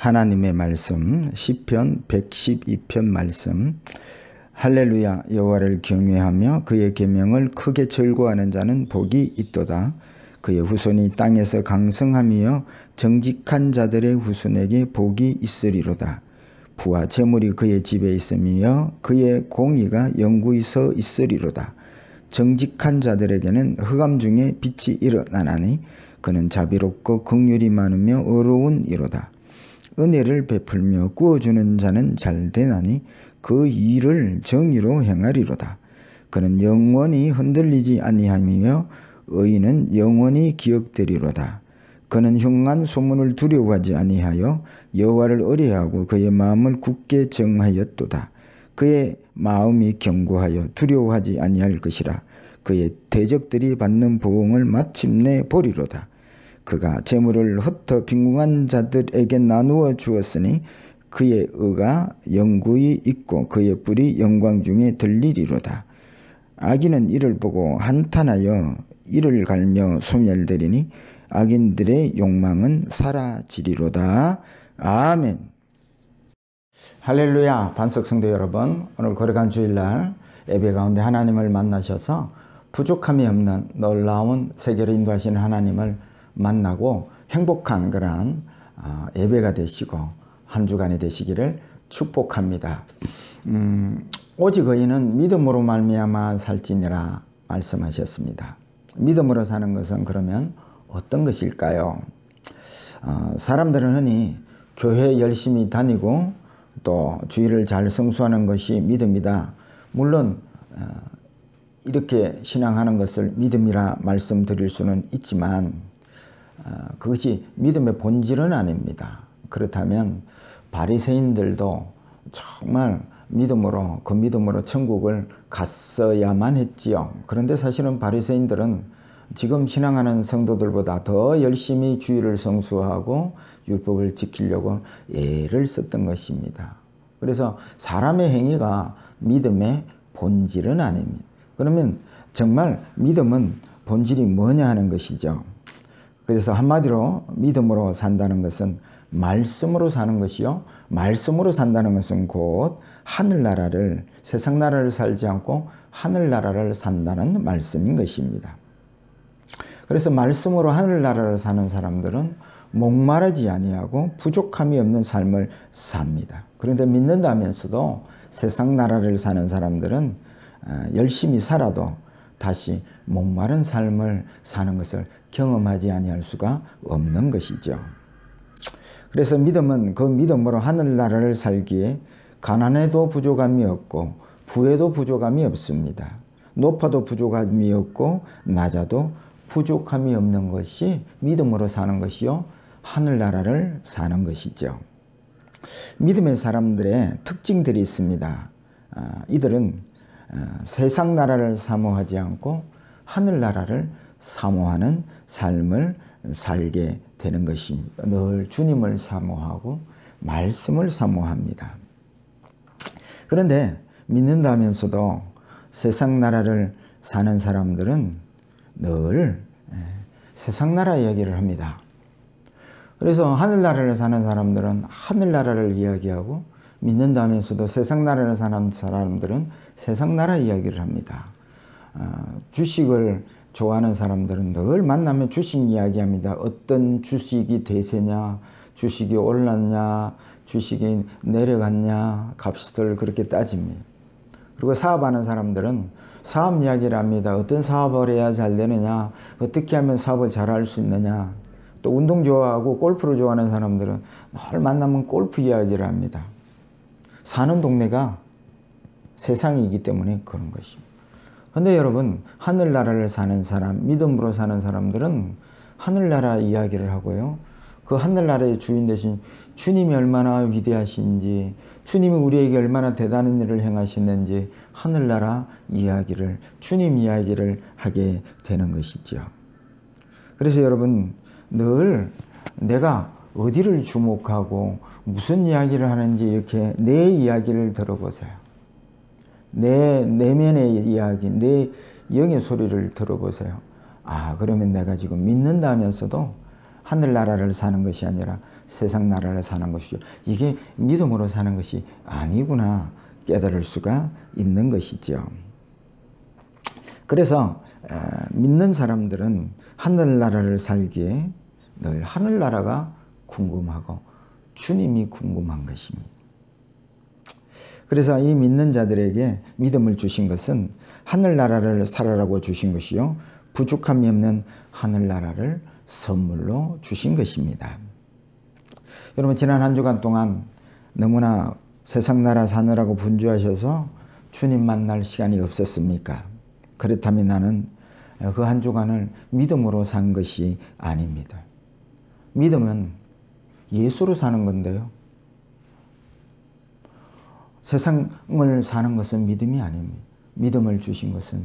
하나님의 말씀 시편 112편 말씀. 할렐루야. 여호와를 경외하며 그의 계명을 크게 즐거워하는 자는 복이 있도다. 그의 후손이 땅에서 강성하며 정직한 자들의 후손에게 복이 있으리로다. 부와 재물이 그의 집에 있으며 그의 공의가 영구히 서 있으리로다. 정직한 자들에게는 흑암 중에 빛이 일어나나니 그는 자비롭고 긍휼이 많으며 의로운 이로다. 은혜를 베풀며 구워주는 자는 잘되나니 그 일을 정의로 행하리로다. 그는 영원히 흔들리지 아니하며 의인은 영원히 기억되리로다. 그는 흉한 소문을 두려워하지 아니하여 여호와를 의뢰하고 그의 마음을 굳게 정하였도다. 그의 마음이 견고하여 두려워하지 아니할 것이라. 그의 대적들이 받는 보응을 마침내 보리로다. 그가 재물을 흩어 빈궁한 자들에게 나누어 주었으니 그의 의가 영구히 있고 그의 뿔이 영광 중에 들리리로다. 악인은 이를 보고 한탄하여 이를 갈며 소멸되리니 악인들의 욕망은 사라지리로다. 아멘. 할렐루야. 반석 성도 여러분, 오늘 거룩한 주일날 예배 가운데 하나님을 만나셔서 부족함이 없는 놀라운 세계를 인도하시는 하나님을 만나고 행복한 그러한 예배가 되시고 한 주간이 되시기를 축복합니다. 오직 의인은 믿음으로 말미암아 살지니라 말씀하셨습니다. 믿음으로 사는 것은 그러면 어떤 것일까요? 사람들은 흔히 교회 열심히 다니고 또 주일을 잘 성수하는 것이 믿음이다. 물론 이렇게 신앙하는 것을 믿음이라 말씀드릴 수는 있지만 그것이 믿음의 본질은 아닙니다. 그렇다면 바리새인들도 정말 믿음으로 그 믿음으로 천국을 갔어야만 했지요. 그런데 사실은 바리새인들은 지금 신앙하는 성도들보다 더 열심히 주일을 성수하고 율법을 지키려고 애를 썼던 것입니다. 그래서 사람의 행위가 믿음의 본질은 아닙니다. 그러면 정말 믿음은 본질이 뭐냐 하는 것이죠. 그래서 한마디로 믿음으로 산다는 것은 말씀으로 사는 것이요. 말씀으로 산다는 것은 곧 하늘나라를, 세상 나라를 살지 않고 하늘나라를 산다는 말씀인 것입니다. 그래서 말씀으로 하늘나라를 사는 사람들은 목마르지 아니하고 부족함이 없는 삶을 삽니다. 그런데 믿는다면서도 세상 나라를 사는 사람들은 열심히 살아도 다시 목마른 삶을 사는 것을 경험하지 아니할 수가 없는 것이죠. 그래서 믿음은 그 믿음으로 하늘나라를 살기에 가난해도 부족함이 없고 부에도 부족함이 없습니다. 높아도 부족함이 없고 낮아도 부족함이 없는 것이 믿음으로 사는 것이요. 하늘나라를 사는 것이죠. 믿음의 사람들의 특징들이 있습니다. 이들은 세상 나라를 사모하지 않고 하늘나라를 사모하는 삶을 살게 되는 것입니다. 늘 주님을 사모하고 말씀을 사모합니다. 그런데 믿는다면서도 세상 나라를 사는 사람들은 늘 세상 나라 이야기를 합니다. 그래서 하늘나라를 사는 사람들은 하늘나라를 이야기하고 믿는다면서도 세상 나라를 사는 사람들은 세상 나라 이야기를 합니다. 주식을 좋아하는 사람들은 늘 만나면 주식 이야기합니다. 어떤 주식이 대세냐, 주식이 올랐냐, 주식이 내려갔냐, 값을 그렇게 따집니다. 그리고 사업하는 사람들은 사업 이야기를 합니다. 어떤 사업을 해야 잘 되느냐, 어떻게 하면 사업을 잘할 수 있느냐. 또 운동 좋아하고 골프를 좋아하는 사람들은 늘 만나면 골프 이야기를 합니다. 사는 동네가 세상이기 때문에 그런 것입니다. 그런데 여러분, 하늘나라를 사는 사람, 믿음으로 사는 사람들은 하늘나라 이야기를 하고요. 그 하늘나라의 주인 되신 주님이 얼마나 위대하신지, 주님이 우리에게 얼마나 대단한 일을 행하시는지 하늘나라 이야기를, 주님 이야기를 하게 되는 것이죠. 그래서 여러분, 늘 내가 어디를 주목하고 무슨 이야기를 하는지 이렇게 내 이야기를 들어보세요. 내 내면의 이야기, 내 영의 소리를 들어보세요. 그러면 내가 지금 믿는다면서도 하늘나라를 사는 것이 아니라 세상 나라를 사는 것이죠. 이게 믿음으로 사는 것이 아니구나 깨달을 수가 있는 것이죠. 그래서 믿는 사람들은 하늘나라를 살기에 늘 하늘나라가 궁금하고 주님이 궁금한 것입니다. 그래서 이 믿는 자들에게 믿음을 주신 것은 하늘나라를 살아라고 주신 것이요, 부족함이 없는 하늘나라를 선물로 주신 것입니다. 여러분, 지난 한 주간 동안 너무나 세상 나라 사느라고 분주하셔서 주님 만날 시간이 없었습니까? 그렇다면 나는 그 한 주간을 믿음으로 산 것이 아닙니다. 믿음은 예수로 사는 건데요, 세상을 사는 것은 믿음이 아닙니다. 믿음을 주신 것은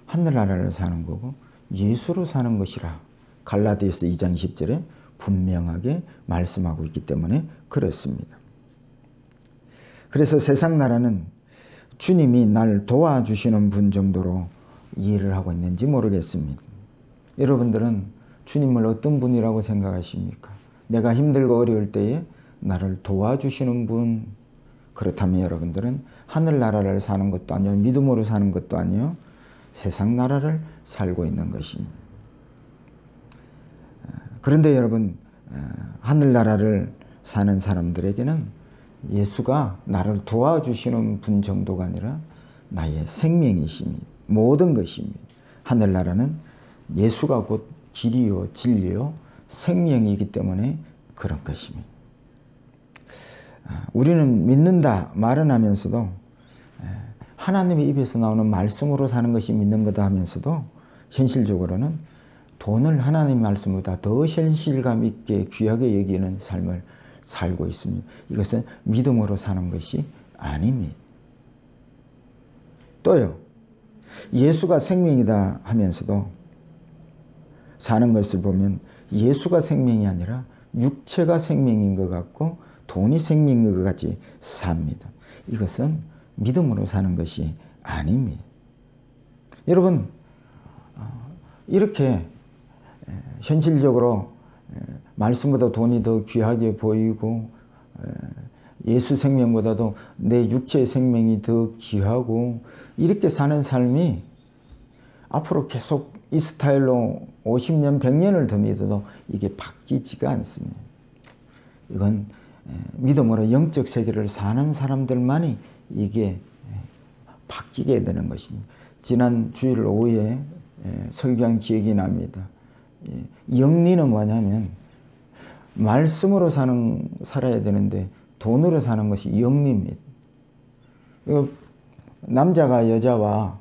하늘나라를 사는 거고 예수로 사는 것이라 갈라디아서 2장 10절에 분명하게 말씀하고 있기 때문에 그렇습니다. 그래서 세상 나라는 주님이 날 도와주시는 분 정도로 이해를 하고 있는지 모르겠습니다. 여러분들은 주님을 어떤 분이라고 생각하십니까? 내가 힘들고 어려울 때에 나를 도와주시는 분, 그렇다면 여러분들은 하늘나라를 사는 것도 아니요, 믿음으로 사는 것도 아니요, 세상 나라를 살고 있는 것입니다. 그런데 여러분, 하늘나라를 사는 사람들에게는 예수가 나를 도와주시는 분 정도가 아니라 나의 생명이십니다. 모든 것입니다. 하늘나라는 예수가 곧 길이요 진리요 생명이기 때문에 그런 것입니다. 우리는 믿는다 말은 하면서도 하나님의 입에서 나오는 말씀으로 사는 것이 믿는 거다 하면서도 현실적으로는 돈을 하나님의 말씀보다 더 현실감 있게 귀하게 여기는 삶을 살고 있습니다. 이것은 믿음으로 사는 것이 아닙니다. 또요, 예수가 생명이다 하면서도 사는 것을 보면 예수가 생명이 아니라 육체가 생명인 것 같고 돈이 생명인 것 같이 삽니다. 이것은 믿음으로 사는 것이 아닙니다. 여러분, 이렇게 현실적으로 말씀보다 돈이 더 귀하게 보이고 예수 생명보다도 내 육체의 생명이 더 귀하고 이렇게 사는 삶이 앞으로 계속 이 스타일로 50년, 100년을 더 믿어도 이게 바뀌지가 않습니다. 이건 믿음으로 영적 세계를 사는 사람들만이 이게 바뀌게 되는 것입니다. 지난 주일 오후에 설교한 기억이 납니다. 영리는 뭐냐면 말씀으로 살아야 되는데 돈으로 사는 것이 영리입니다. 남자가 여자와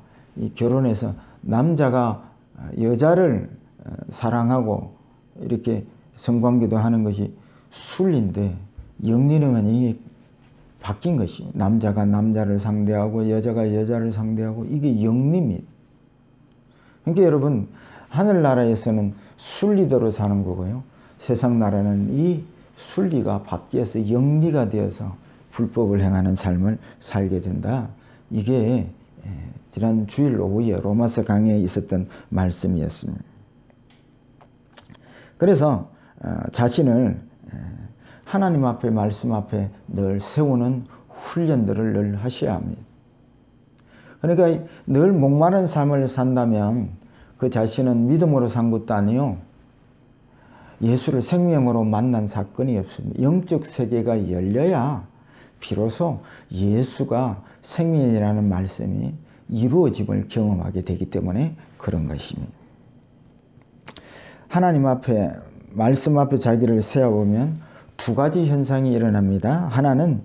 결혼해서 남자가 여자를 사랑하고 이렇게 성관계도 하는 것이 순리인데 영리는 이게 바뀐 것입니다. 남자가 남자를 상대하고 여자가 여자를 상대하고 이게 영리입니다. 그러니까 여러분, 하늘나라에서는 순리대로 사는 거고요, 세상 나라는 이 순리가 바뀌어서 영리가 되어서 불법을 행하는 삶을 살게 된다. 이게 지난 주일 오후에 로마서 강의에 있었던 말씀이었습니다. 그래서 자신을 하나님 앞에 말씀 앞에 늘 세우는 훈련들을 늘 하셔야 합니다. 그러니까 늘 목마른 삶을 산다면 그 자신은 믿음으로 산 것도 아니요, 예수를 생명으로 만난 사건이 없습니다. 영적 세계가 열려야 비로소 예수가 생명이라는 말씀이 이루어짐을 경험하게 되기 때문에 그런 것입니다. 하나님 앞에 말씀 앞에 자기를 세워보면 두 가지 현상이 일어납니다. 하나는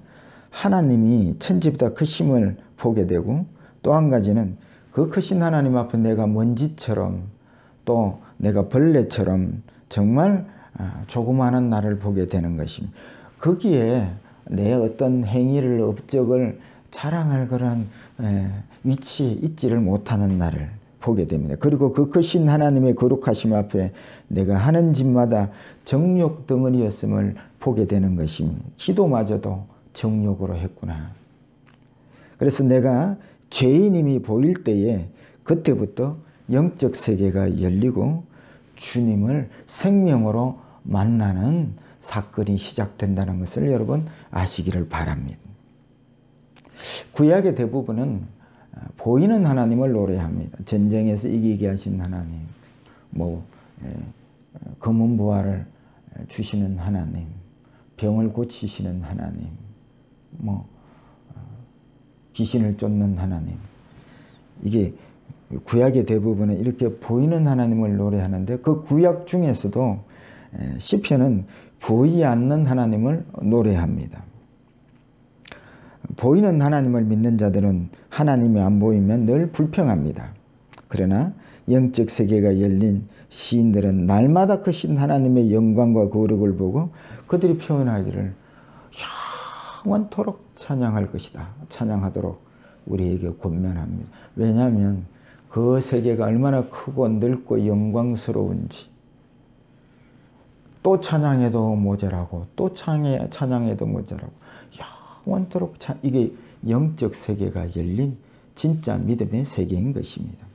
하나님이 천지보다 크심을 보게 되고, 또 한 가지는 그 크신 하나님 앞에 내가 먼지처럼 또 내가 벌레처럼 정말 조그마한 나를 보게 되는 것입니다. 거기에 내 어떤 행위를 업적을 자랑할 그런 위치에 있지를 못하는 나를 보게 됩니다. 그리고 그 크신 하나님의 거룩하심 앞에 내가 하는 짓마다 정욕 덩어리였음을 보게 되는 것입니다. 기도마저도 정욕으로 했구나. 그래서 내가 죄인임이 보일 때에 그때부터 영적 세계가 열리고 주님을 생명으로 만나는 사건이 시작된다는 것을 여러분 아시기를 바랍니다. 구약의 대부분은 보이는 하나님을 노래합니다. 전쟁에서 이기게 하신 하나님, 검은 부활을 주시는 하나님, 병을 고치시는 하나님, 귀신을 쫓는 하나님. 이게 구약의 대부분은 이렇게 보이는 하나님을 노래하는데, 그 구약 중에서도 시편은 보이지 않는 하나님을 노래합니다. 보이는 하나님을 믿는 자들은 하나님이 안 보이면 늘 불평합니다. 그러나 영적 세계가 열린 시인들은 날마다 크신 하나님의 영광과 거룩을 보고 그들이 표현하기를 영원토록 찬양할 것이다, 찬양하도록 우리에게 권면합니다. 왜냐하면 그 세계가 얼마나 크고 넓고 영광스러운지, 또 찬양해도 모자라고 또 찬양해도 모자라고 영원토록 이게 영적 세계가 열린 진짜 믿음의 세계인 것입니다.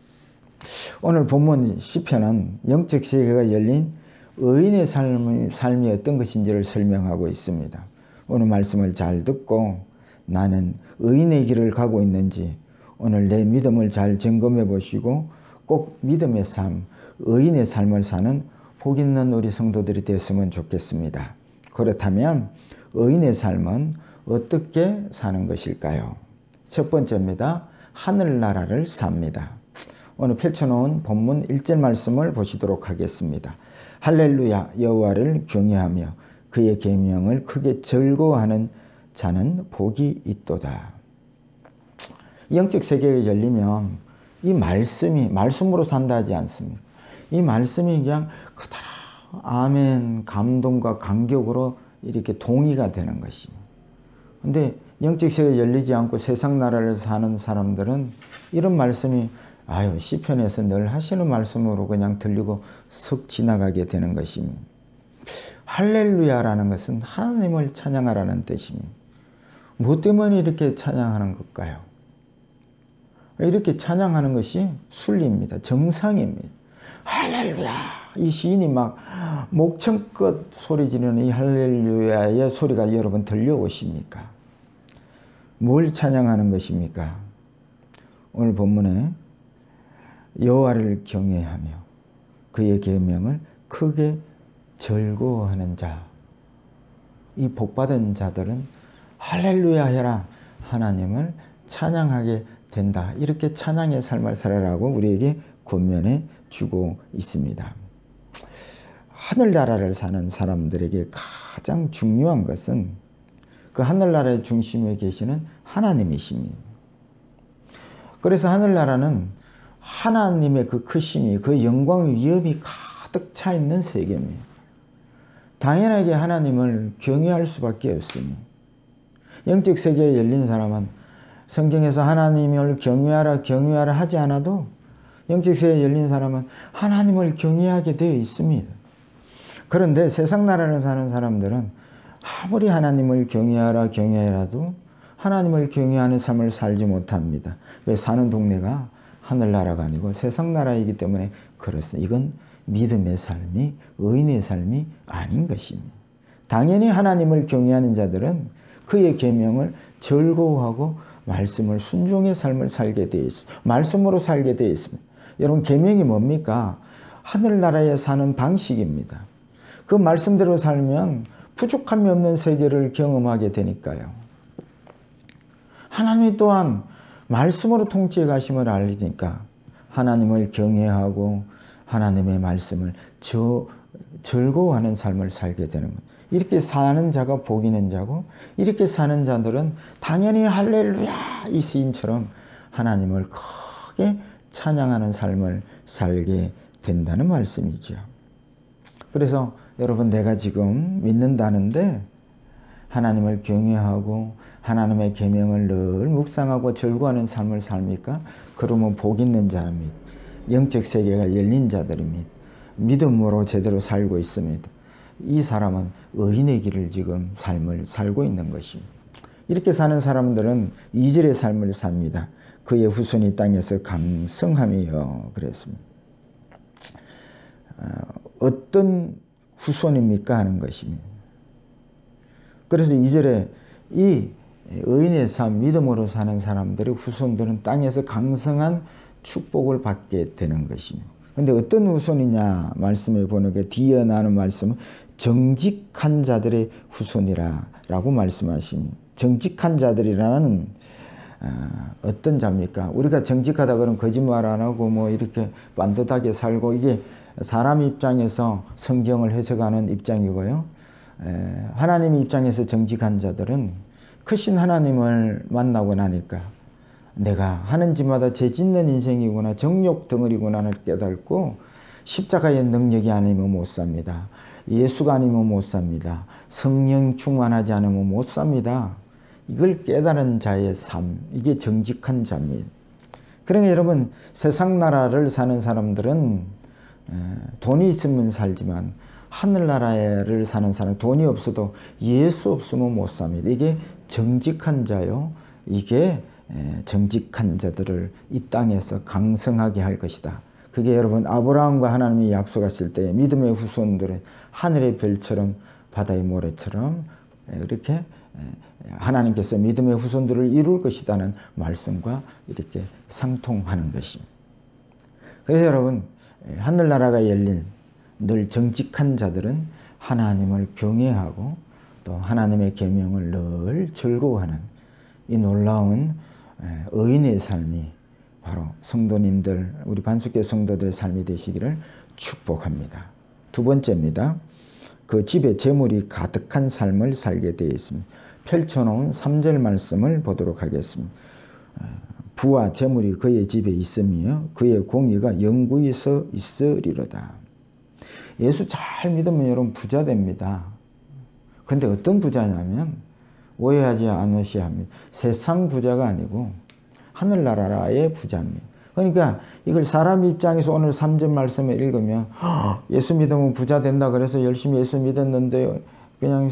오늘 본문 시편은 영적 세계가 열린 의인의 삶이 어떤 것인지를 설명하고 있습니다. 오늘 말씀을 잘 듣고 나는 의인의 길을 가고 있는지 오늘 내 믿음을 잘 점검해 보시고 꼭 믿음의 삶, 의인의 삶을 사는 복 있는 우리 성도들이 됐으면 좋겠습니다. 그렇다면 의인의 삶은 어떻게 사는 것일까요? 첫 번째입니다. 하늘나라를 삽니다. 오늘 펼쳐놓은 본문 1절 말씀을 보시도록 하겠습니다. 할렐루야, 여호와를 경외하며 그의 계명을 크게 즐거워하는 자는 복이 있도다. 영적 세계가 열리면 이 말씀으로 산다 하지 않습니까? 이 말씀이 그냥 그대로 아멘, 감동과 감격으로 이렇게 동의가 되는 것입니다. 근데 영적 세계가 열리지 않고 세상 나라를 사는 사람들은 이런 말씀이 시편에서 늘 하시는 말씀으로 그냥 들리고 쓱 지나가게 되는 것입니다. 할렐루야라는 것은 하나님을 찬양하라는 뜻입니다. 뭐 때문에 이렇게 찬양하는 걸까요? 이렇게 찬양하는 것이 순리입니다. 정상입니다. 할렐루야! 이 시인이 막 목청껏 소리 지르는 이 할렐루야의 소리가 여러분 들려오십니까? 뭘 찬양하는 것입니까? 오늘 본문에 여호와를 경외하며 그의 계명을 크게 즐거워하는 자, 이 복받은 자들은 할렐루야 해라, 하나님을 찬양하게 된다. 이렇게 찬양의 삶을 살아라고 우리에게 권면해 주고 있습니다. 하늘나라를 사는 사람들에게 가장 중요한 것은 그 하늘나라의 중심에 계시는 하나님이십니다. 그래서 하늘나라는 하나님의 그 크심이, 그 영광의 위엄이 가득 차 있는 세계입니다. 당연하게 하나님을 경외할 수밖에 없습니다. 영적 세계에 열린 사람은 성경에서 하나님을 경외하라 하지 않아도 영적 세계에 열린 사람은 하나님을 경외하게 되어 있습니다. 그런데 세상 나라를 사는 사람들은 아무리 하나님을 경외하라도 하나님을 경외하는 삶을 살지 못합니다. 왜? 사는 동네가 하늘나라가 아니고 세상 나라이기 때문에 그렇습니다. 이건 믿음의 삶이, 의인의 삶이 아닌 것입니다. 당연히 하나님을 경외하는 자들은 그의 계명을 즐거워하고 말씀을 순종의 삶을 살게 되어 있습니다. 말씀으로 살게 되어 있습니다. 여러분, 계명이 뭡니까? 하늘나라에 사는 방식입니다. 그 말씀대로 살면 부족함이 없는 세계를 경험하게 되니까요. 하나님이 또한 말씀으로 통치해 가심을 알리니까 하나님을 경외하고 하나님의 말씀을 즐거워하는 삶을 살게 되는 것. 이렇게 사는 자가 복 있는 자고, 이렇게 사는 자들은 당연히 할렐루야 이 시인처럼 하나님을 크게 찬양하는 삶을 살게 된다는 말씀이죠. 그래서 여러분, 내가 지금 믿는다는데 하나님을 경외하고 하나님의 계명을 늘 묵상하고 즐거워하는 삶을 삽니까? 그러면 복 있는 자입니다. 영적 세계가 열린 자들입니다. 믿음으로 제대로 살고 있습니다. 이 사람은 의인의 길을 지금 삶을 살고 있는 것입니다. 이렇게 사는 사람들은 2절의 삶을 삽니다. 그의 후손이 땅에서 강성하며 그랬습니다. 어떤 후손입니까? 하는 것입니다. 그래서 2절에 이 의인의 삶, 믿음으로 사는 사람들의 후손들은 땅에서 강성한 축복을 받게 되는 것입니다. 그런데 어떤 후손이냐 말씀에 보니까 뒤에 나오는 말씀은 정직한 자들의 후손이라 라고 말씀하십니다. 정직한 자들이라는 어떤 자입니까? 우리가 정직하다 그러면 거짓말 안 하고 뭐 이렇게 반듯하게 살고, 이게 사람 입장에서 성경을 해석하는 입장이고요. 하나님의 입장에서 정직한 자들은 크신 하나님을 만나고 나니까 내가 하는 짓마다 죄 짓는 인생이구나, 정욕 덩어리구나를 깨닫고 십자가의 능력이 아니면 못 삽니다. 예수가 아니면 못 삽니다. 성령 충만하지 않으면 못 삽니다. 이걸 깨달은 자의 삶, 이게 정직한 자입니다. 그러니까 여러분, 세상 나라를 사는 사람들은 돈이 있으면 살지만 하늘나라를 사는 사람, 돈이 없어도 예수 없으면 못 삽니다. 이게 정직한 자요. 이게 정직한 자들을 이 땅에서 강성하게 할 것이다. 그게 여러분, 아브라함과 하나님이 약속하실 때 믿음의 후손들은 하늘의 별처럼 바다의 모래처럼 이렇게 하나님께서 믿음의 후손들을 이룰 것이라는 말씀과 이렇게 상통하는 것입니다. 그래서 여러분, 하늘나라가 열린 늘 정직한 자들은 하나님을 경외하고 또 하나님의 계명을 늘 즐거워하는 이 놀라운 의인의 삶이 바로 성도님들, 우리 반석교 성도들의 삶이 되시기를 축복합니다. 두 번째입니다. 그 집에 재물이 가득한 삶을 살게 되어 있습니다. 펼쳐놓은 3절 말씀을 보도록 하겠습니다. 부와 재물이 그의 집에 있으며 그의 공의가 영구히 서 있으리로다. 예수 잘 믿으면 여러분 부자 됩니다. 근데 어떤 부자냐면 오해하지 않으셔야 합니다. 세상 부자가 아니고 하늘나라의 부자입니다. 그러니까 이걸 사람 입장에서 오늘 3절 말씀을 읽으면 예수 믿으면 부자 된다 그래서 열심히 예수 믿었는데 그냥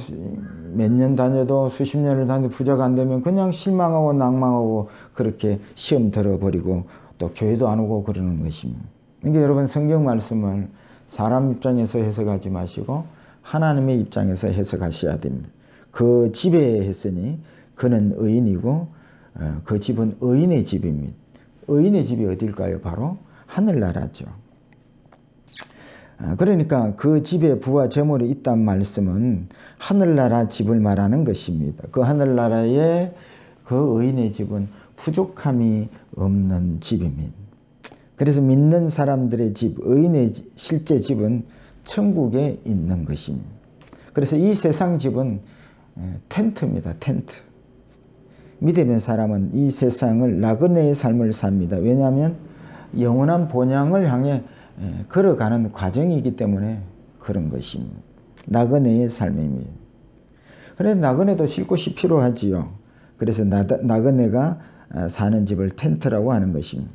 몇 년 다녀도 수십 년을 다녀도 부자가 안 되면 그냥 실망하고 낭망하고 그렇게 시험 들어버리고 또 교회도 안 오고 그러는 것입니다. 그러니까 여러분, 성경 말씀을 사람 입장에서 해석하지 마시고 하나님의 입장에서 해석하셔야 됩니다. 그 집에 했으니 그는 의인이고 그 집은 의인의 집입니다. 의인의 집이 어딜까요? 바로 하늘나라죠. 그러니까 그 집에 부와 재물이 있다는 말씀은 하늘나라 집을 말하는 것입니다. 그 하늘나라의 그 의인의 집은 부족함이 없는 집입니다. 그래서 믿는 사람들의 집, 의인의 실제 집은 천국에 있는 것입니다. 그래서 이 세상 집은 텐트입니다. 텐트. 믿음의 사람은 이 세상을 나그네의 삶을 삽니다. 왜냐하면 영원한 본향을 향해 걸어가는 과정이기 때문에 그런 것입니다. 나그네의 삶입니다. 그런데 나그네도 쉴 곳이 필요하지요. 그래서 나그네가 사는 집을 텐트라고 하는 것입니다.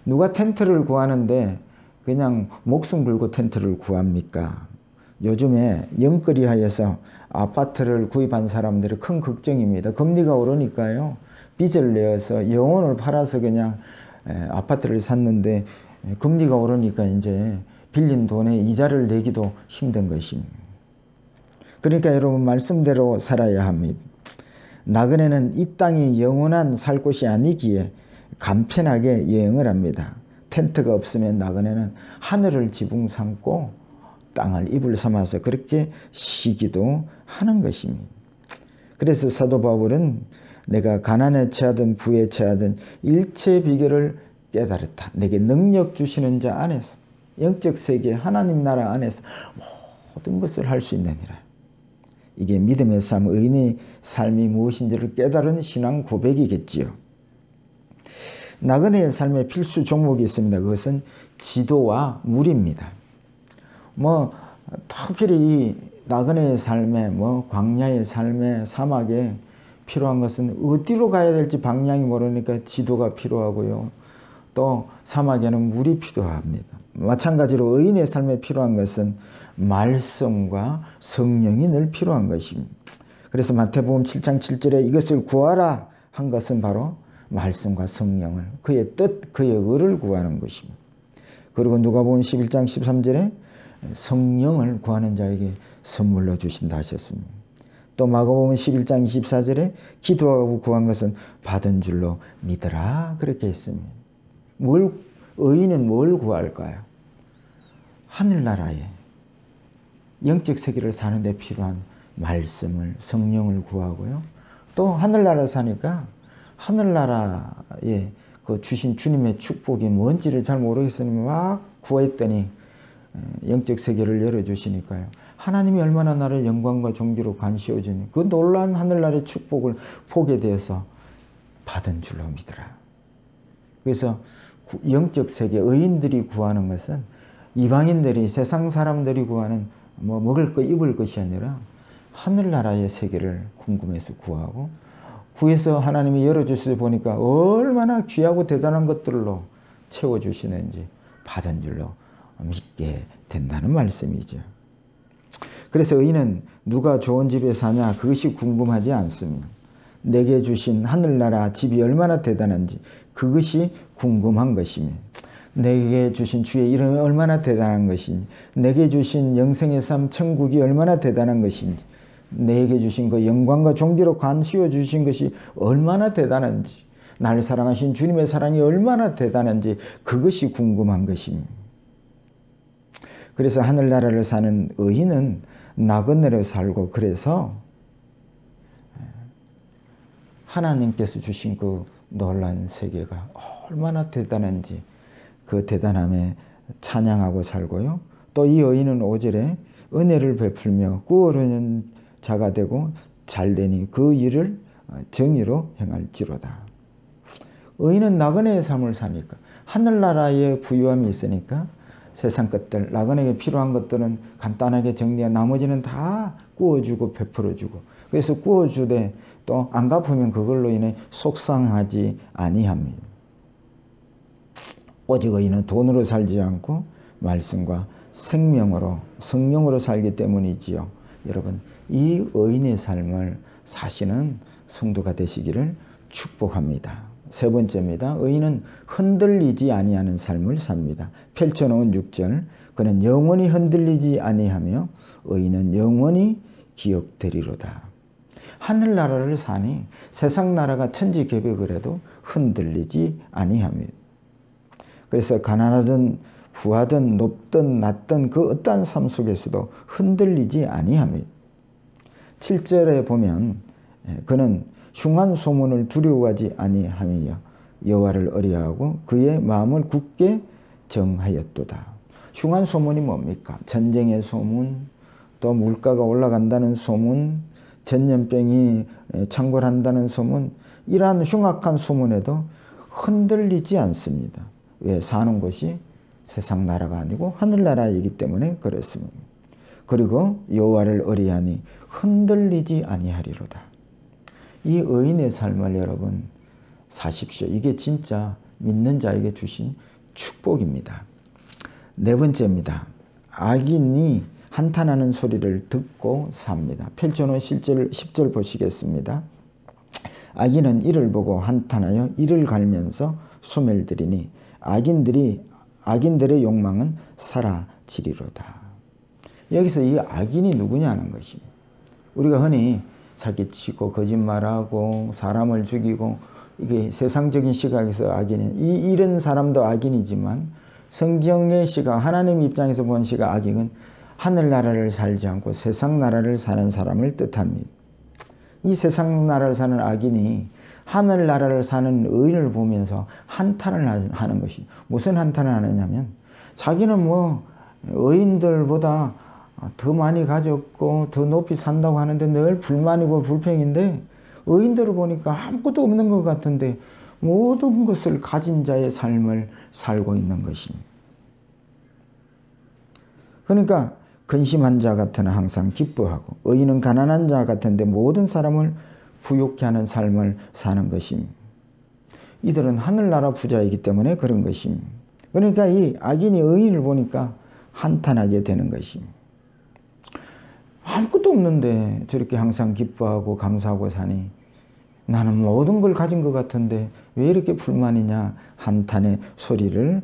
누가 텐트를 구하는데 그냥 목숨 걸고 텐트를 구합니까? 요즘에 영끌이 하여서 아파트를 구입한 사람들이 큰 걱정입니다. 금리가 오르니까요. 빚을 내어서 영혼을 팔아서 그냥 아파트를 샀는데 금리가 오르니까 이제 빌린 돈에 이자를 내기도 힘든 것입니다. 그러니까 여러분, 말씀대로 살아야 합니다. 나그네는 이 땅이 영원한 살 곳이 아니기에 간편하게 여행을 합니다. 텐트가 없으면 나그네는 하늘을 지붕 삼고 땅을 이불 삼아서 그렇게 쉬기도 하는 것입니다. 그래서 사도 바울은 내가 가난에 처하든 부에 처하든 일체 비결을 깨달았다. 내게 능력 주시는 자 안에서, 영적 세계 하나님 나라 안에서 모든 것을 할 수 있느니라. 이게 믿음의 삶, 의인의 삶이 무엇인지를 깨달은 신앙 고백이겠지요. 나그네의 삶에 필수 종목이 있습니다. 그것은 지도와 물입니다. 특별히 이 나그네의 삶에, 광야의 삶에, 사막에 필요한 것은 어디로 가야 될지 방향이 모르니까 지도가 필요하고요. 또 사막에는 물이 필요합니다. 마찬가지로 의인의 삶에 필요한 것은 말씀과 성령이 늘 필요한 것입니다. 그래서 마태복음 7장 7절에 이것을 구하라 한 것은 바로 말씀과 성령을, 그의 뜻, 그의 의를 구하는 것입니다. 그리고 누가복음 11장 13절에 성령을 구하는 자에게 선물로 주신다 하셨습니다. 또 마가복음 11장 24절에 기도하고 구한 것은 받은 줄로 믿으라 그렇게 했습니다. 의인은 뭘 구할까요? 하늘나라에 영적 세계를 사는 데 필요한 말씀을, 성령을 구하고요. 또 하늘나라 사니까 하늘나라에 그 주신 주님의 축복이 뭔지를 잘 모르겠으니 막 구했더니 영적 세계를 열어주시니까요. 하나님이 얼마나 나를 영광과 존귀로 간시워주니 그 놀라운 하늘나라의 축복을 보게 되어서 받은 줄로 믿으라. 그래서 영적 세계, 의인들이 구하는 것은 이방인들이, 세상 사람들이 구하는 뭐 먹을 것, 입을 것이 아니라 하늘나라의 세계를 궁금해서 구하고, 구해서 하나님이 열어주셔서 보니까 얼마나 귀하고 대단한 것들로 채워주시는지 받은 줄로 믿게 된다는 말씀이죠. 그래서 의인은 누가 좋은 집에 사냐 그것이 궁금하지 않습니다. 내게 주신 하늘나라 집이 얼마나 대단한지 그것이 궁금한 것입니다. 내게 주신 주의 이름이 얼마나 대단한 것인지, 내게 주신 영생의 삶 천국이 얼마나 대단한 것인지, 내게 주신 그 영광과 존귀로 간시워 주신 것이 얼마나 대단한지, 나를 사랑하신 주님의 사랑이 얼마나 대단한지 그것이 궁금한 것입니다. 그래서 하늘나라를 사는 의인은 나그네로 살고, 그래서 하나님께서 주신 그 놀라운 세계가 얼마나 대단한지 그 대단함에 찬양하고 살고요. 또 이 의인은 5절에 은혜를 베풀며 꾸어르는 자가 되고 잘되니 그 일을 정의로 행할지로다. 의인은 나그네의 삶을 사니까, 하늘나라에 부유함이 있으니까 세상 것들, 나그네에게 필요한 것들은 간단하게 정리하고 나머지는 다 꾸어주고 베풀어주고, 그래서 꾸어주되 또 안 갚으면 그걸로 인해 속상하지 아니합니다. 오직 의인은 돈으로 살지 않고 말씀과 생명으로, 성령으로 살기 때문이지요. 여러분, 이 의인의 삶을 사시는 성도가 되시기를 축복합니다. 세 번째입니다. 의인은 흔들리지 아니하는 삶을 삽니다. 펼쳐놓은 6절, 그는 영원히 흔들리지 아니하며 의인은 영원히 기억되리로다. 하늘나라를 사니 세상 나라가 천지개벽을 해도 흔들리지 아니합니다. 그래서 가난하든 부하든 높든 낮든 그 어떠한 삶 속에서도 흔들리지 아니합니다. 7절에 보면 그는 흉한 소문을 두려워하지 아니하며 여호와를 의뢰하고 그의 마음을 굳게 정하였도다. 흉한 소문이 뭡니까? 전쟁의 소문, 또 물가가 올라간다는 소문, 전염병이 창궐한다는 소문, 이러한 흉악한 소문에도 흔들리지 않습니다. 왜? 사는 곳이 세상 나라가 아니고 하늘나라이기 때문에 그렇습니다. 그리고 여호와를 의뢰하니 흔들리지 아니하리로다. 이 의인의 삶을 여러분 사십시오. 이게 진짜 믿는 자에게 주신 축복입니다. 네 번째입니다. 악인이 한탄하는 소리를 듣고 삽니다. 펼쳐놓은 10절 보시겠습니다. 악인은 이를 보고 한탄하여 이를 갈면서 소멸되리니 악인들의 욕망은 사라지리로다. 여기서 이 악인이 누구냐는 것입니다. 우리가 흔히 사기치고 거짓말하고 사람을 죽이고, 이게 세상적인 시각에서 악인이, 이런 사람도 악인이지만 성경의 시각, 하나님 입장에서 본 시각 악인은 하늘나라를 살지 않고 세상 나라를 사는 사람을 뜻합니다. 이 세상 나라를 사는 악인이 하늘나라를 사는 의인을 보면서 한탄을 하는 것이, 무슨 한탄을 하느냐면 자기는 뭐 의인들보다 더 많이 가졌고 더 높이 산다고 하는데 늘 불만이고 불평인데, 의인들을 보니까 아무것도 없는 것 같은데 모든 것을 가진 자의 삶을 살고 있는 것입니다. 그러니까 근심한 자 같으나 항상 기뻐하고, 의인은 가난한 자 같은데 모든 사람을 부욕케 하는 삶을 사는 것입니다. 이들은 하늘나라 부자이기 때문에 그런 것입니다. 그러니까 이 악인이 의인을 보니까 한탄하게 되는 것입니다. 아무것도 없는데 저렇게 항상 기뻐하고 감사하고 사니 나는 모든 걸 가진 것 같은데 왜 이렇게 불만이냐, 한탄의 소리를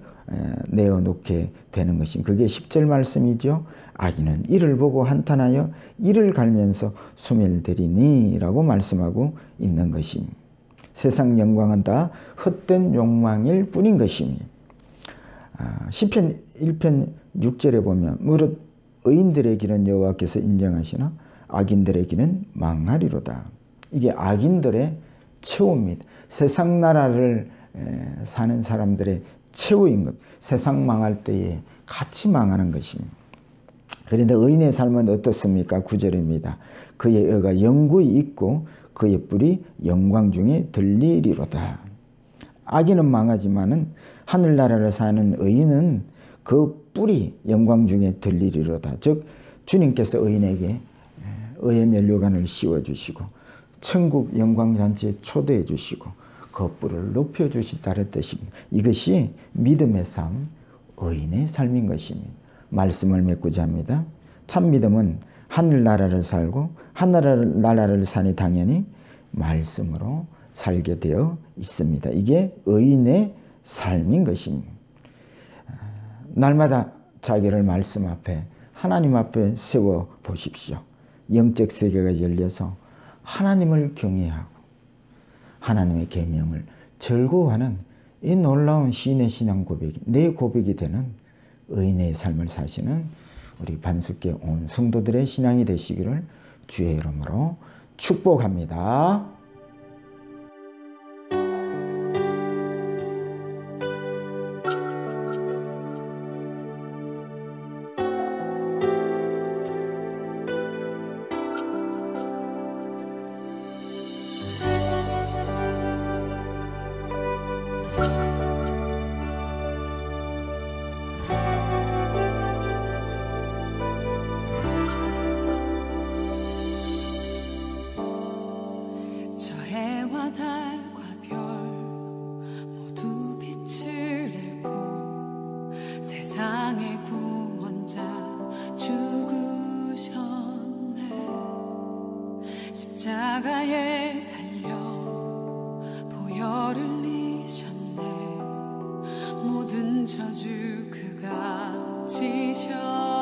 내어놓게 되는 것입니다. 그게 10절 말씀이죠. 악인은 이를 보고 한탄하여 이를 갈면서 소멸되리니 라고 말씀하고 있는 것입니다. 세상 영광은 다 헛된 욕망일 뿐인 것입니다. 시편 1편 6절에 보면 무릇 의인들의 길은 여호와께서 인정하시나 악인들의 길은 망하리로다. 이게 악인들의 최후입니다. 세상 나라를 사는 사람들의 최후인 것. 세상 망할 때에 같이 망하는 것입니다. 그런데 의인의 삶은 어떻습니까? 9절입니다. 그의 의가 영구히 있고 그의 뿔이 영광 중에 들리리로다. 악인은 망하지만은 하늘나라를 사는 의인은 그 뿔이 영광 중에 들리리로다. 즉 주님께서 의인에게 의의 면류관을 씌워주시고 천국 영광잔치에 초대해 주시고 그 뿔을 높여주신다는 뜻입니다. 이것이 믿음의 삶, 의인의 삶인 것입니다. 말씀을 맺고자 합니다. 참 믿음은 하늘나라를 살고 하늘나라를 사니 당연히 말씀으로 살게 되어 있습니다. 이게 의인의 삶인 것입니다. 날마다 자기를 말씀 앞에 하나님 앞에 세워 보십시오. 영적 세계가 열려서 하나님을 경외하고 하나님의 계명을 즐거워하는 이 놀라운 시인의 신앙 고백이 내 고백이 되는 의인의 삶을 사시는 우리 반석교 온 성도들의 신앙이 되시기를 주의 이름으로 축복합니다. 달과 별 모두 빛을 잃고 세상의 구원자 죽으셨네. 십자가에 달려 보혈을 흘리셨네. 모든 저주 그가 지셨네.